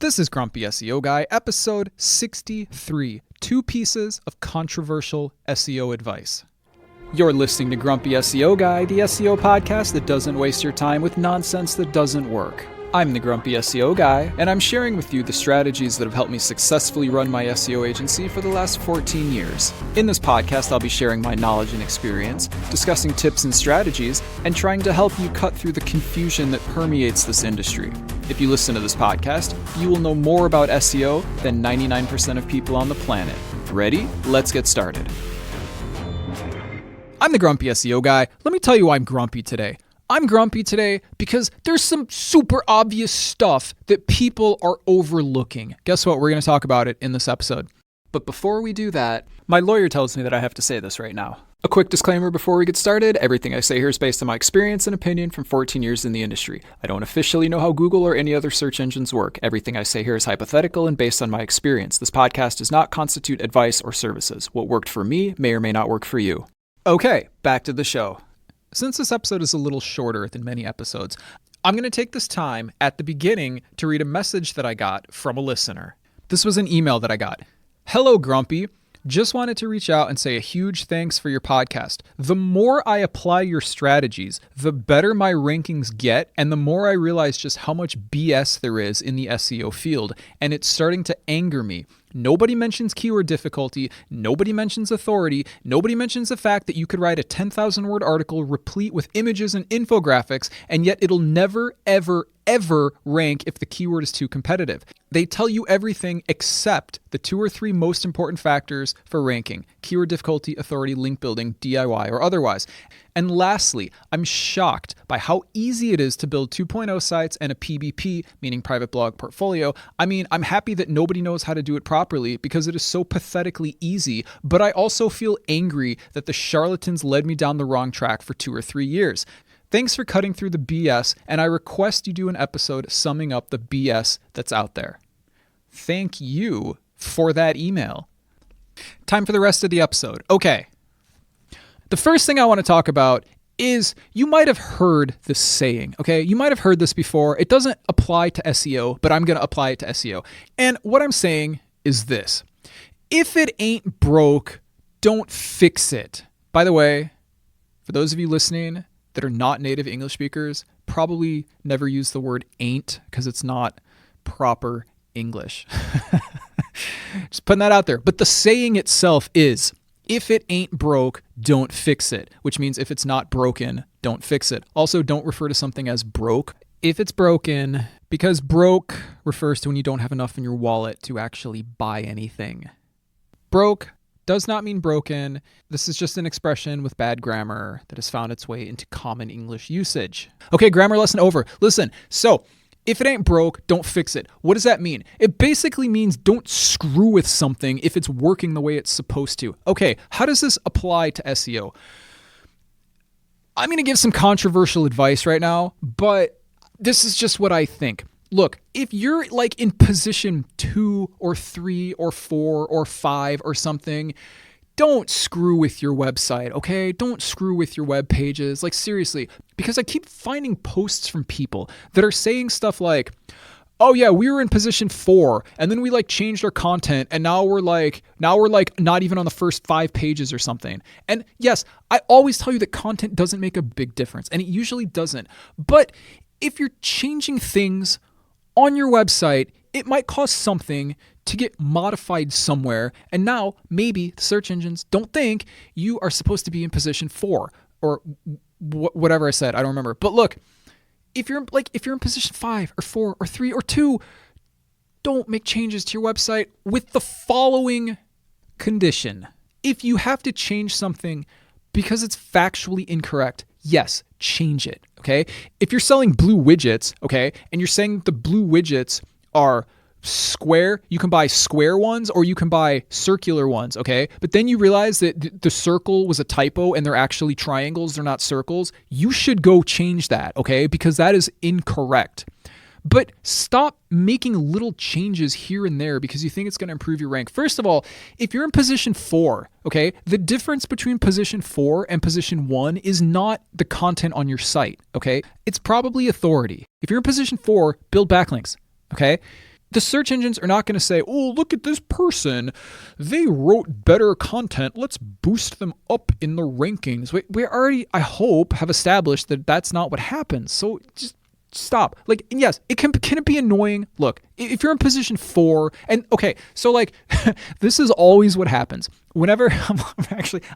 This is Grumpy SEO Guy, episode 63, 2 pieces of controversial SEO advice. You're listening to Grumpy SEO Guy, the SEO podcast that doesn't waste your time with nonsense that doesn't work. I'm the Grumpy SEO Guy, and I'm sharing with you the strategies that have helped me successfully run my SEO agency for the last 14 years. In this podcast, I'll be sharing my knowledge and experience, discussing tips and strategies, and trying to help you cut through the confusion that permeates this industry. If you listen to this podcast, you will know more about SEO than 99% of people on the planet. Ready? Let's get started. I'm the Grumpy SEO Guy. Let me tell you why I'm grumpy today. I'm grumpy today because there's some super obvious stuff that people are overlooking. Guess what? We're going to talk about it in this episode. But before we do that, my lawyer tells me that I have to say this right now. A quick disclaimer before we get started. Everything I say here is based on my experience and opinion from 14 years in the industry. I don't officially know how Google or any other search engines work. Everything I say here is hypothetical and based on my experience. This podcast does not constitute advice or services. What worked for me may or may not work for you. Okay, back to the show. Since this episode is a little shorter than many episodes, I'm going to take this time at the beginning to read a message that I got from a listener. This was an email that I got. Hello, Grumpy. Just wanted to reach out and say a huge thanks for your podcast. The more I apply your strategies, the better my rankings get, and the more I realize just how much BS there is in the SEO field, and it's starting to anger me. Nobody mentions keyword difficulty. Nobody mentions authority. Nobody mentions the fact that you could write a 10,000 word article replete with images and infographics, and yet it'll never, ever, ever rank if the keyword is too competitive. They tell you everything except the 2 or 3 most important factors for ranking: keyword difficulty, authority, link building, DIY, or otherwise. And lastly, I'm shocked by how easy it is to build 2.0 sites and a PBP, meaning private blog portfolio. I mean, I'm happy that nobody knows how to do it properly because it is so pathetically easy, but I also feel angry that the charlatans led me down the wrong track for 2 or 3 years. Thanks for cutting through the BS, and I request you do an episode summing up the BS that's out there. Thank you for that email. Time for the rest of the episode. Okay. The first thing I want to talk about is you might have heard this saying, okay? You might have heard this before. It doesn't apply to SEO, but I'm going to apply it to SEO. And what I'm saying is this: if it ain't broke, don't fix it. By the way, for those of you listening that are not native English speakers, probably never use the word ain't because it's not proper English. Just putting that out there. But the saying itself is, if it ain't broke, don't fix it, which means if it's not broken, don't fix it. Also, don't refer to something as broke if it's broken, because broke refers to when you don't have enough in your wallet to actually buy anything. Broke does not mean broken. This is just an expression with bad grammar that has found its way into common English usage. Okay, grammar lesson over. Listen, so if it ain't broke, don't fix it. What does that mean? It basically means don't screw with something if it's working the way it's supposed to. Okay, how does this apply to SEO? I'm going to give some controversial advice right now, but this is just what I think. Look, if you're like in position 2 or 3 or 4 or 5 or something, don't screw with your website, okay? Don't screw with your web pages. Like, seriously, because I keep finding posts from people that are saying stuff like, oh yeah, we were in position 4 and then we like changed our content and now we're like not even on the first 5 pages or something. And yes, I always tell you that content doesn't make a big difference, and it usually doesn't. But if you're changing things on your website, it might cost something to get modified somewhere, and now maybe the search engines don't think you are supposed to be in position 4 or whatever I said. I don't remember. But look, if you're in position 5 or 4 or 3 or 2, don't make changes to your website with the following condition. If you have to change something because it's factually incorrect, yes, change it, okay? If you're selling blue widgets, okay, and you're saying the blue widgets are square, you can buy square ones or you can buy circular ones, okay? But then you realize that the circle was a typo and they're actually triangles, they're not circles. You should go change that, okay? Because that is incorrect. But stop making little changes here and there because you think it's going to improve your rank. First of all, if you're in position 4, okay, the difference between position 4 and position 1 is not the content on your site, okay? It's probably authority. If you're in position 4, build backlinks, okay? The search engines are not going to say, oh, look at this person. They wrote better content. Let's boost them up in the rankings. We already, I hope, have established that that's not what happens. So just stop. Like, yes, can it be annoying? Look, if you're in position 4, and okay, so like, this is always what happens. Whenever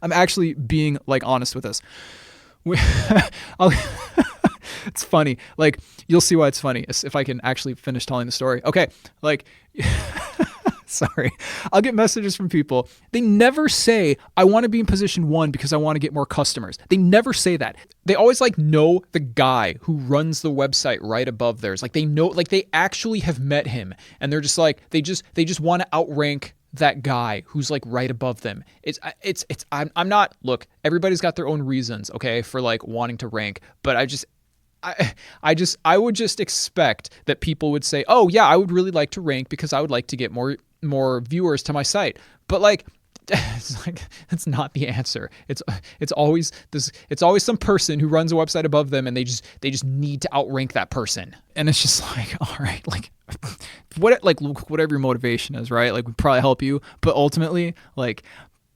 I'm actually being like honest with this. It's funny. Like, you'll see why it's funny if I can actually finish telling the story. Okay. Like, sorry. I'll get messages from people. They never say, I want to be in position 1 because I want to get more customers. They never say that. They always like know the guy who runs the website right above theirs. Like they know, like they actually have met him and they're just like, they just want to outrank that guy who's like right above them. I'm not, look, everybody's got their own reasons, okay, for like wanting to rank, but I would just expect that people would say, oh yeah, I would really like to rank because I would like to get more viewers to my site. But like, it's like, that's not the answer. It's always some person who runs a website above them and they just need to outrank that person. And it's just like, all right, like whatever your motivation is, right? Like, we probably help you, but ultimately, like,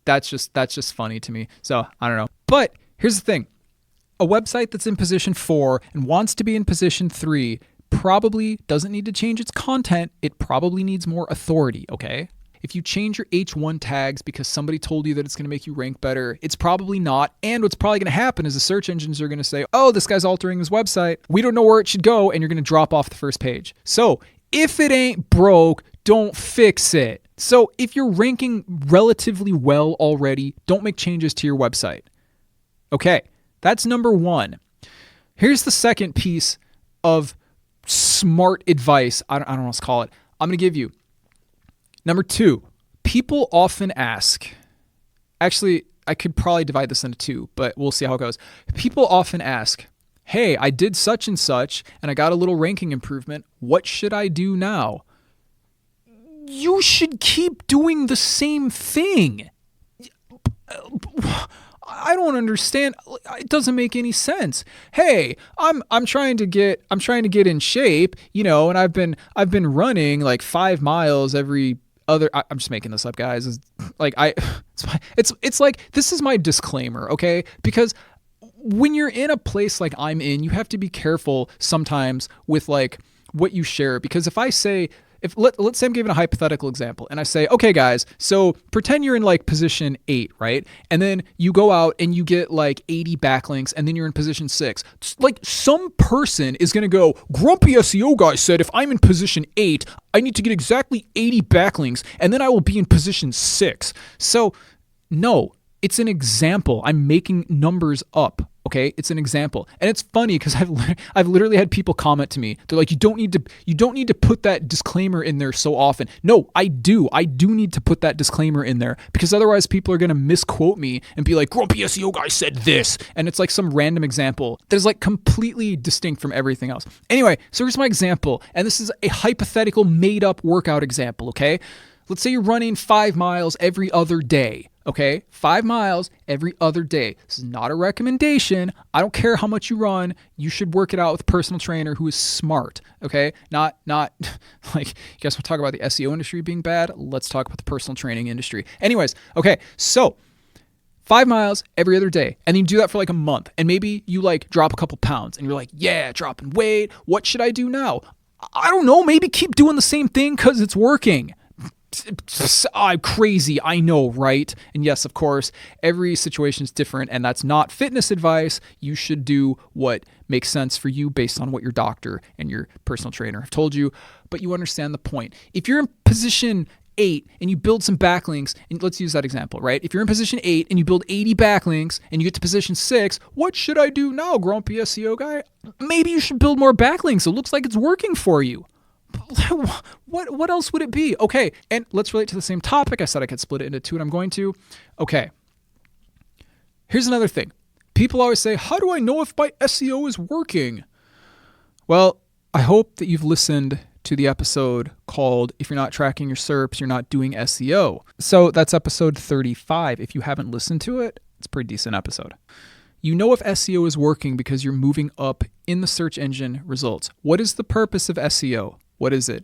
that's just funny to me. So I don't know. But here's the thing. A website that's in position 4 and wants to be in position 3 probably doesn't need to change its content. It probably needs more authority, okay? If you change your H1 tags because somebody told you that it's going to make you rank better, it's probably not. And what's probably going to happen is the search engines are going to say, oh, this guy's altering his website. We don't know where it should go. And you're going to drop off the first page. So if it ain't broke, don't fix it. So if you're ranking relatively well already, don't make changes to your website. Okay. That's number 1. Here's the second piece of smart advice. I don't know what to call it. I'm going to give you. Number 2, people often ask, actually, I could probably divide this into 2, but we'll see how it goes. People often ask, hey, I did such and such and I got a little ranking improvement. What should I do now? You should keep doing the same thing. I don't understand. It doesn't make any sense. Hey, I'm trying to get in shape, you know, and I've been running like 5 miles every other. I'm just making this up, guys. It's like, this is my disclaimer, okay? Because when you're in a place like I'm in, you have to be careful sometimes with like what you share. Because if I say, let's say I'm giving a hypothetical example and I say, okay, guys, so pretend you're in like position 8, right? And then you go out and you get like 80 backlinks and then you're in position 6. Like, some person is going to go, Grumpy SEO guy said, if I'm in position 8, I need to get exactly 80 backlinks and then I will be in position 6. So no, it's an example. I'm making numbers up. Okay, it's an example, and it's funny because I've literally had people comment to me. They're like, you don't need to put that disclaimer in there so often. No, I do need to put that disclaimer in there because otherwise people are gonna misquote me and be like, Grumpy SEO guy said this, and it's like some random example that is like completely distinct from everything else. Anyway, so here's my example, and this is a hypothetical made up workout example. Okay, let's say you're running 5 miles every other day. Okay, 5 miles every other day. This is not a recommendation. I don't care how much you run. You should work it out with a personal trainer who is smart. Okay, not like, you guys want to talk about the SEO industry being bad? Let's talk about the personal training industry. Anyways, okay, so 5 miles every other day, and then you do that for like a month, and maybe you like drop a couple pounds, and you're like, yeah, dropping weight. What should I do now? I don't know. Maybe keep doing the same thing because it's working. I'm crazy, I know, right? And yes, of course, every situation is different, and that's not fitness advice. You should do what makes sense for you based on what your doctor and your personal trainer have told you, but you understand the point. If you're in position 8 and you build some backlinks, and let's use that example, right? If you're in position 8 and you build 80 backlinks and you get to position 6, what should I do now, Grumpy SEO guy? Maybe you should build more backlinks. It looks like it's working for you. What else would it be? Okay, and let's relate to the same topic. I said I could split it into 2, and I'm going to. Okay, here's another thing. People always say, how do I know if my SEO is working? Well, I hope that you've listened to the episode called If You're Not Tracking Your SERPs, You're Not Doing SEO. So that's episode 35. If you haven't listened to it, it's a pretty decent episode. You know if SEO is working because you're moving up in the search engine results. What is the purpose of SEO? What is it?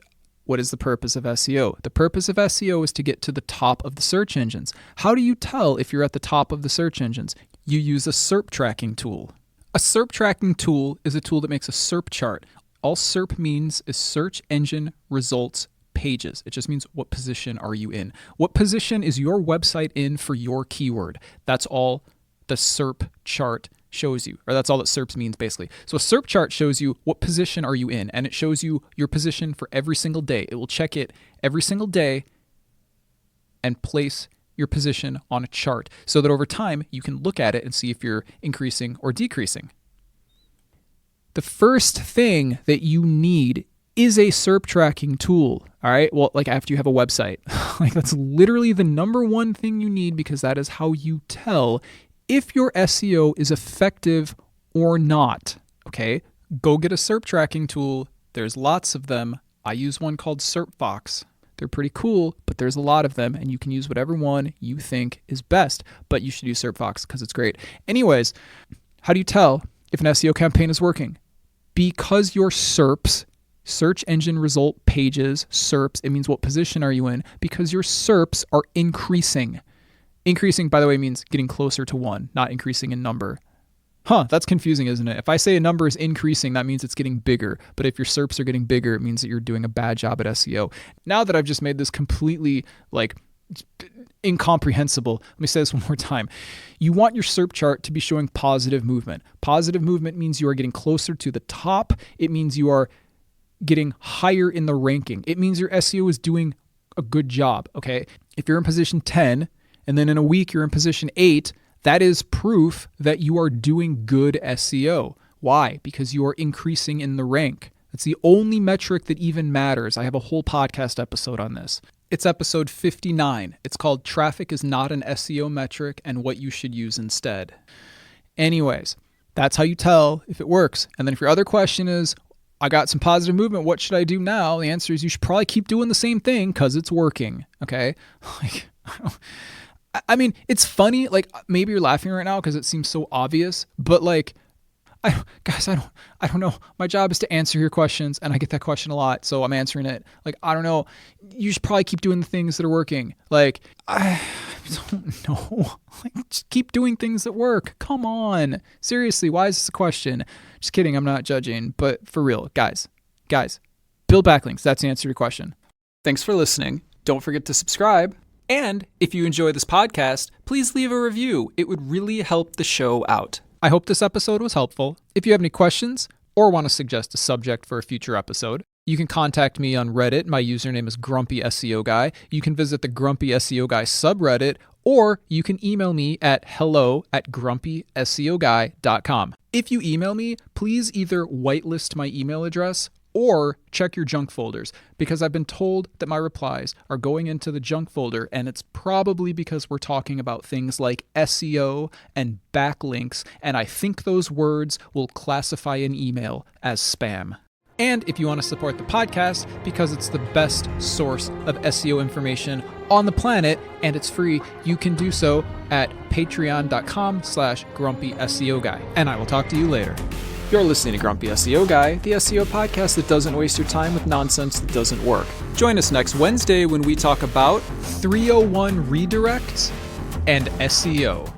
What is the purpose of SEO? The purpose of SEO is to get to the top of the search engines. How do you tell if you're at the top of the search engines? You use a SERP tracking tool. A SERP tracking tool is a tool that makes a SERP chart. All SERP means is search engine results pages. It just means what position are you in? What position is your website in for your keyword? That's all the SERP chart shows you, or that's all that SERPs means basically. So a SERP chart shows you what position are you in, and it shows you your position for every single day. It will check it every single day and place your position on a chart so that over time you can look at it and see if you're increasing or decreasing. The first thing that you need is a SERP tracking tool. All right. Well, like after you have a website, like that's literally the number one thing you need, because that is how you tell if your SEO is effective or not. Okay. Go get a SERP tracking tool. There's lots of them. I use one called SERPFox. They're pretty cool, but there's a lot of them, and you can use whatever one you think is best, but you should use SERPFox because it's great. Anyways, how do you tell if an SEO campaign is working? Because your SERPs, search engine result pages, SERPs, it means what position are you in? Because your SERPs are increasing. Increasing, by the way, means getting closer to 1, not increasing in number. That's confusing, isn't it? If I say a number is increasing, that means it's getting bigger. But if your SERPs are getting bigger, it means that you're doing a bad job at SEO. Now that I've just made this completely incomprehensible, let me say this one more time. You want your SERP chart to be showing positive movement. Positive movement means you are getting closer to the top. It means you are getting higher in the ranking. It means your SEO is doing a good job, okay? If you're in position 10, and then in a week you're in position 8, that is proof that you are doing good SEO. Why? Because you are increasing in the rank. That's the only metric that even matters. I have a whole podcast episode on this. It's episode 59. It's called Traffic is Not an SEO Metric and What You Should Use Instead. Anyways, that's how you tell if it works. And then if your other question is, I got some positive movement, what should I do now? The answer is you should probably keep doing the same thing because it's working. Okay? I mean, it's funny, maybe you're laughing right now because it seems so obvious, but I don't know. My job is to answer your questions, and I get that question a lot, so I'm answering it. I don't know. You should probably keep doing the things that are working. I don't know. Just keep doing things that work. Come on. Seriously, why is this a question? Just kidding. I'm not judging, but for real, guys, build backlinks. That's the answer to your question. Thanks for listening. Don't forget to subscribe. And if you enjoy this podcast, please leave a review. It would really help the show out. I hope this episode was helpful. If you have any questions or want to suggest a subject for a future episode, you can contact me on Reddit. My username is Grumpy SEO Guy. You can visit the Grumpy SEO Guy subreddit, or you can email me at hello@grumpyseoguy.com. If you email me, please either whitelist my email address or check your junk folders, because I've been told that my replies are going into the junk folder, and it's probably because we're talking about things like SEO and backlinks, and I think those words will classify an email as spam. And if you want to support the podcast, because it's the best source of SEO information on the planet, and it's free, you can do so at patreon.com/grumpy SEO Guy. And I will talk to you later. You're listening to Grumpy SEO Guy, the SEO podcast that doesn't waste your time with nonsense that doesn't work. Join us next Wednesday when we talk about 301 redirects and SEO.